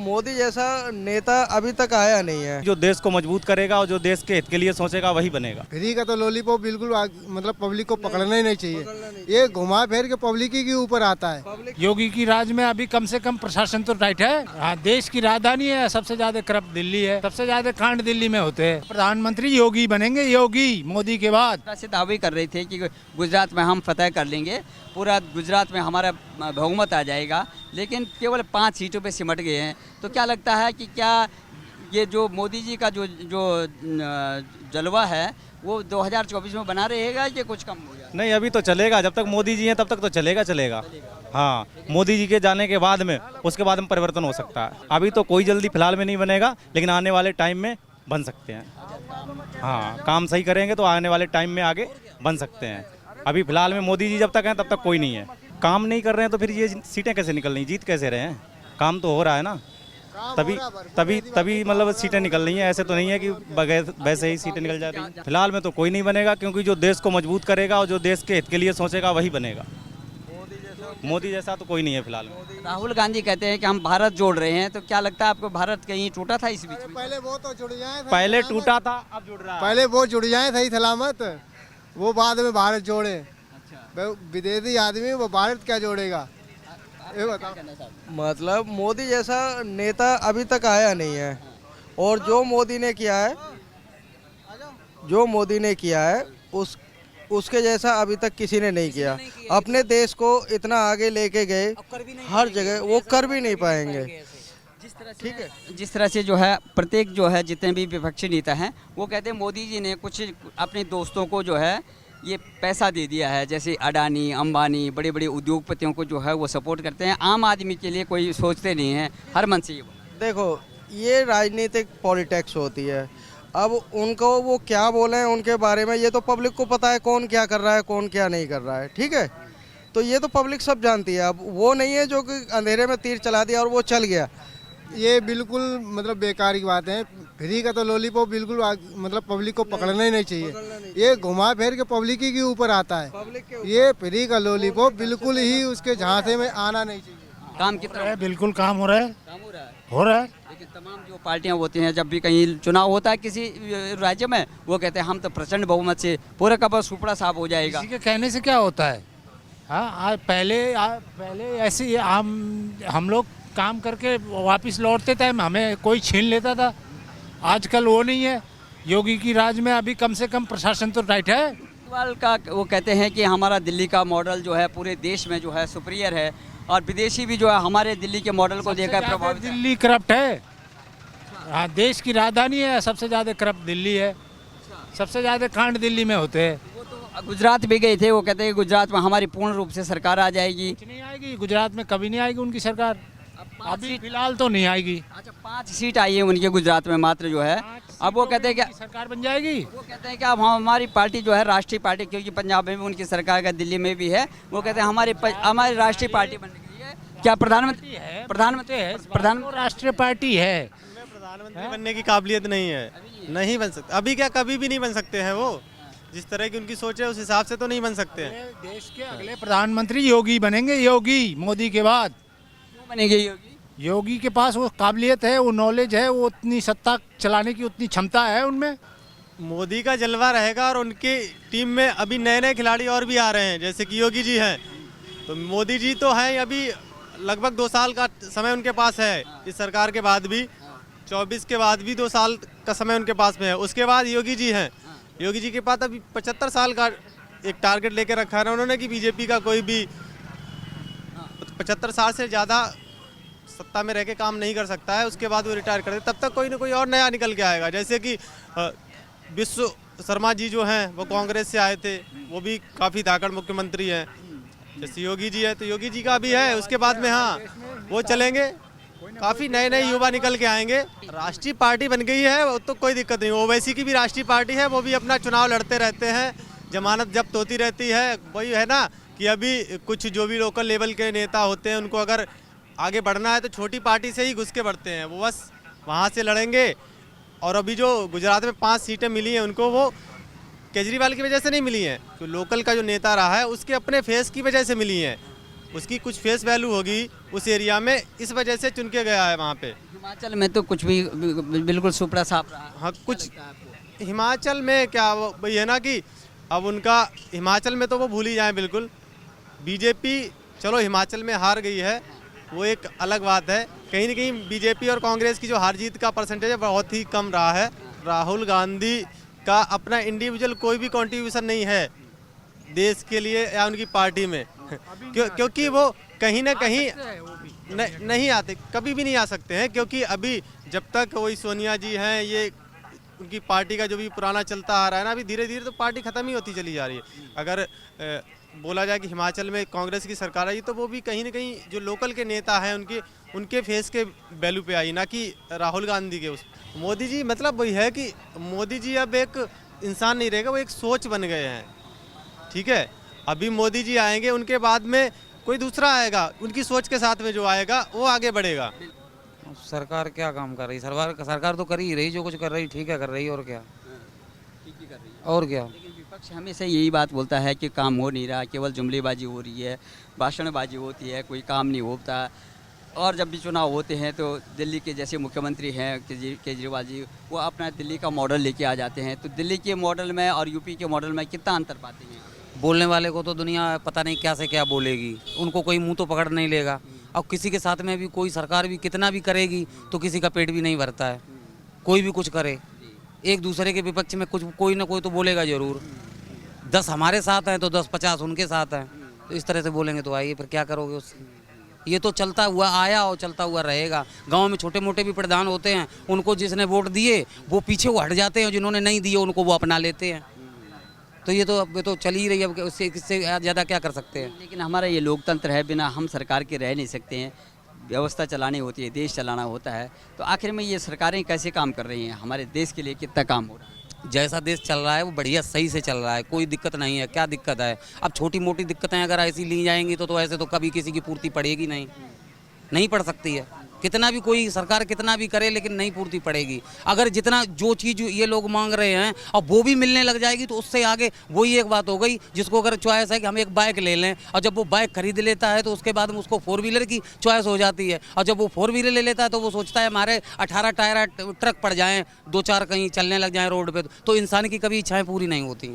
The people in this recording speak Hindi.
मोदी जैसा नेता अभी तक आया नहीं है। जो देश को मजबूत करेगा और जो देश के हित के लिए सोचेगा वही बनेगा। फ्री का तो लॉलीपॉप बिल्कुल मतलब पब्लिक को पकड़ना ही नहीं चाहिए। ये घुमा फिर के पब्लिक ही के ऊपर आता है। योगी की राज में अभी कम से कम प्रशासन तो टाइट है। हाँ, देश की राजधानी है, सबसे ज्यादा करप्ट दिल्ली है, सबसे ज्यादा कांड दिल्ली में होते हैं। प्रधानमंत्री योगी बनेंगे, योगी मोदी के बाद। से दावे कर रहे थे कि गुजरात में हम फतह कर लेंगे, पूरा गुजरात में हमारा बहुमत आ जाएगा, लेकिन केवल 5 सीटों पे सिमट गए हैं। तो क्या लगता है कि क्या ये जो मोदी जी का जो जलवा है वो 2024 में बना रहेगा या कुछ कम हो गया? नहीं, अभी तो चलेगा, जब तक मोदी जी हैं तब तक तो चलेगा। हाँ, मोदी जी के जाने के बाद में उसके बाद में परिवर्तन हो सकता है। अभी तो कोई जल्दी फिलहाल में नहीं बनेगा, लेकिन आने वाले टाइम में बन सकते हैं। हाँ, काम सही करेंगे तो आने वाले टाइम में आगे बन सकते हैं। अभी फिलहाल में मोदी जी जब तक हैं तब तक कोई नहीं है। काम नहीं कर रहे हैं तो फिर ये सीटें कैसे निकल रही, जीत कैसे रहे हैं? काम तो हो रहा है ना, तभी मतलब सीटें निकल रही हैं। ऐसे तो नहीं है कि बगैर वैसे ही सीटें निकल जाती हैं। फिलहाल में तो कोई नहीं बनेगा, क्योंकि जो देश को मजबूत करेगा और जो देश के हित के लिए सोचेगा वही बनेगा। मोदी जैसा तो कोई नहीं है फिलहाल में। राहुल गांधी कहते हैं कि हम भारत जोड़ रहे हैं, तो क्या लगता है आपको भारत कहीं टूटा था इस बीच में? पहले वो तो जुड़ जाए, पहले टूटा था, अब जुड़ रहा है। पहले वो जुड़ जाए सही सलामत, वो बाद में भारत जोड़े। विदेशी आदमी वो भारत क्या जोड़ेगा, ये बताओ। मतलब मोदी जैसा नेता अभी तक आया नहीं है, और जो मोदी ने किया है उसके जैसा अभी तक किसी ने नहीं किया। अपने देश को इतना आगे लेके गए हर जगह, वो कर भी नहीं पाएंगे। ठीक है, जिस तरह से जो है प्रत्येक जो है जितने भी विपक्षी नेता हैं वो कहते हैं मोदी जी ने कुछ अपने दोस्तों को जो है ये पैसा दे दिया है, जैसे अडानी, अंबानी, बड़े बड़े उद्योगपतियों को जो है वो सपोर्ट करते हैं। आम आदमी के लिए कोई सोचते नहीं हैं, हर मन से ये देखो ये राजनीतिक पॉलिटिक्स होती है। अब उनको वो क्या बोले हैं उनके बारे में, ये तो पब्लिक को पता है कौन क्या कर रहा है, कौन क्या नहीं कर रहा है। ठीक है, तो ये तो पब्लिक सब जानती है। अब वो नहीं है जो कि अंधेरे में तीर चला दिया और वो चल गया। ये बिल्कुल मतलब बेकार की बात है। फ्री का तो लॉलीपॉप बिल्कुल मतलब पब्लिक को पकड़ना ही नहीं चाहिए। ये घुमा फिर के पब्लिक ही के ऊपर आता है। ये फ्री का लॉलीपॉप बिल्कुल ही उसके झांसे में आना नहीं चाहिए। काम कितना है? बिल्कुल काम हो रहा है। लेकिन तमाम जो पार्टियां होती हैं, जब भी कहीं चुनाव होता है किसी राज्य में, वो कहते हैं हम तो प्रचंड बहुमत से पूरा का पूरा सुपड़ा साफ हो जाएगा। किसी के कहने से क्या होता है? हाँ, पहले ऐसे ही हम लोग काम करके वापस लौटते थे, हमें कोई छीन लेता था। आजकल वो नहीं है। योगी की राज में अभी कम से कम प्रशासन तो टाइट है। केजरीवाल का वो कहते हैं कि हमारा दिल्ली का मॉडल जो है पूरे देश में जो है सुपीरियर है, और विदेशी भी जो है हमारे दिल्ली के मॉडल को देखकर प्रभावित। दिल्ली करप्ट है। हाँ, देश की राजधानी है, सबसे ज़्यादा करप्ट दिल्ली है, सबसे ज़्यादा कांड दिल्ली में होते हैं। वो तो गुजरात भी गए थे, वो कहते हैं गुजरात में हमारी पूर्ण रूप से सरकार आ जाएगी। नहीं आएगी, गुजरात में कभी नहीं आएगी उनकी सरकार। अभी फिलहाल तो नहीं आएगी। अच्छा, 5 सीट आई है उनके गुजरात में मात्र जो है। अब वो कहते हैं कि सरकार बन जाएगी। वो कहते हैं कि अब हमारी पार्टी जो है राष्ट्रीय पार्टी, क्योंकि पंजाब में भी उनकी सरकार का, दिल्ली में भी है, वो कहते हैं हमारी राष्ट्रीय पार्टी बन गई है। क्या प्रधानमंत्री राष्ट्रीय पार्टी है? प्रधानमंत्री बनने की काबिलियत नहीं है, नहीं बन सकते। अभी क्या, कभी भी नहीं बन सकते हैं। वो जिस तरह की उनकी सोच है उस हिसाब से तो नहीं बन सकते हैं। देश के अगले प्रधानमंत्री योगी बनेंगे, योगी मोदी के बाद। क्यों बनेंगे योगी? योगी के पास वो काबिलियत है, वो नॉलेज है, वो उतनी सत्ता चलाने की उतनी क्षमता है उनमें। मोदी का जलवा रहेगा, और उनकी टीम में अभी नए नए खिलाड़ी और भी आ रहे हैं, जैसे कि योगी जी हैं। तो मोदी जी तो हैं, अभी लगभग 2 साल का समय उनके पास है इस सरकार के बाद भी। 24 के बाद भी 2 साल का समय उनके पास में है। उसके बाद योगी जी हैं। योगी जी के पास अभी 75 साल का एक टारगेट लेके रखा है उन्होंने कि बीजेपी का कोई भी 75 साल से ज़्यादा सत्ता में रह के काम नहीं कर सकता है। उसके बाद वो रिटायर कर दे, तब तक कोई ना कोई और नया निकल के आएगा। जैसे कि विश्व शर्मा जी जो हैं वो कांग्रेस से आए थे, वो भी काफ़ी धाकड़ मुख्यमंत्री हैं। जैसे योगी जी है, तो योगी जी का भी है। उसके बाद में हाँ वो चलेंगे, काफ़ी नए नए युवा निकल के आएंगे। राष्ट्रीय पार्टी बन गई है, वो तो कोई दिक्कत नहीं। ओवैसी की भी राष्ट्रीय पार्टी है, वो भी अपना चुनाव लड़ते रहते हैं, जमानत जब्त होती रहती है। वही है ना कि अभी कुछ जो भी लोकल लेवल के नेता होते हैं, उनको अगर आगे बढ़ना है तो छोटी पार्टी से ही घुस के बढ़ते हैं, वो बस वहाँ से लड़ेंगे। और अभी जो गुजरात में 5 सीटें मिली हैं उनको, वो केजरीवाल की वजह से नहीं मिली हैं, तो लोकल का जो नेता रहा है उसके अपने फेस की वजह से मिली हैं। उसकी कुछ फेस वैल्यू होगी उस एरिया में, इस वजह से चुन के गया है वहाँ पे। हिमाचल में तो कुछ भी बिल्कुल सुपड़ा साफ रहा। हाँ कुछ हिमाचल में क्या वही है ना कि अब उनका हिमाचल में तो वो भूल ही जाएं बिल्कुल। बीजेपी चलो हिमाचल में हार गई है, वो एक अलग बात है। कहीं ना कहीं बीजेपी और कांग्रेस की जो हार जीत का परसेंटेज है बहुत ही कम रहा है। राहुल गांधी का अपना इंडिविजुअल कोई भी कंट्रीब्यूशन नहीं है देश के लिए या उनकी पार्टी में क्योंकि वो कहीं ना कहीं नहीं आते, कभी भी नहीं आ सकते हैं, क्योंकि अभी जब तक वही सोनिया जी हैं, ये उनकी पार्टी का जो भी पुराना चलता आ रहा है ना, अभी धीरे धीरे तो पार्टी ख़त्म ही होती चली जा रही है। अगर बोला जाए कि हिमाचल में कांग्रेस की सरकार आई तो वो भी कहीं ना कहीं जो लोकल के नेता हैं उनके फेस के वैल्यू पे आई, ना कि राहुल गांधी के। उस मोदी जी मतलब वही है कि मोदी जी अब एक इंसान नहीं रहेगा, वो एक सोच बन गए हैं। ठीक है, अभी मोदी जी आएंगे, उनके बाद में कोई दूसरा आएगा, उनकी सोच के साथ में जो आएगा वो आगे बढ़ेगा। सरकार क्या काम कर रही? सरकार तो कर ही रही, जो कुछ कर रही ठीक है कर रही, और क्या और क्या। लेकिन विपक्ष हमेशा यही बात बोलता है कि काम हो नहीं रहा, केवल जुमलेबाजी हो रही है, भाषणबाजी होती है, कोई काम नहीं होता। और जब भी चुनाव होते हैं तो दिल्ली के जैसे मुख्यमंत्री हैं केजरीवाल जी, वो अपना दिल्ली का मॉडल लेके आ जाते हैं। तो दिल्ली के मॉडल में और यूपी के मॉडल में कितना अंतर पाते हैं? बोलने वाले को तो दुनिया पता नहीं क्या से क्या बोलेगी, उनको कोई मुंह तो पकड़ नहीं लेगा। अब किसी के साथ में भी कोई सरकार भी कितना भी करेगी तो किसी का पेट भी नहीं भरता है, कोई भी कुछ करे। एक दूसरे के विपक्ष में कुछ कोई ना कोई तो बोलेगा जरूर। 10 हमारे साथ हैं तो 10-50 उनके साथ हैं, तो इस तरह से बोलेंगे तो आइए फिर क्या करोगे उससे। ये तो चलता हुआ आया और चलता हुआ रहेगा। गांव में छोटे मोटे भी प्रधान होते हैं, उनको जिसने वोट दिए वो पीछे वो हट जाते हैं, जिन्होंने नहीं दिए उनको वो अपना लेते हैं। तो ये तो चल ही रही है, अब उससे इससे ज़्यादा क्या कर सकते हैं। लेकिन हमारा ये लोकतंत्र है, बिना हम सरकार के रह नहीं सकते हैं। व्यवस्था चलानी होती है, देश चलाना होता है। तो आखिर में ये सरकारें कैसे काम कर रही हैं, हमारे देश के लिए कितना काम हो रहा है? जैसा देश चल रहा है वो बढ़िया सही से चल रहा है, कोई दिक्कत नहीं है। क्या दिक्कत है? अब छोटी मोटी दिक्कतें अगर ऐसी ली जाएंगी तो ऐसे तो कभी किसी की पूर्ति पड़ेगी नहीं पड़ सकती है। कितना भी कोई सरकार कितना भी करे लेकिन नहीं पूर्ति पड़ेगी। अगर जितना जो चीज़ ये लोग मांग रहे हैं और वो भी मिलने लग जाएगी तो उससे आगे वही एक बात हो गई। जिसको अगर चॉइस है कि हम एक बाइक ले लें, और जब वो बाइक खरीद लेता है तो उसके बाद में उसको 4 व्हीलर की चॉइस हो जाती है। और जब वो 4 व्हीलर ले लेता है तो वो सोचता है हमारे 18 टायर ट्रक पड़ जाएँ, 2-4 कहीं चलने लग जाएँ रोड पर, तो इंसान की कभी इच्छाएँ पूरी नहीं होती।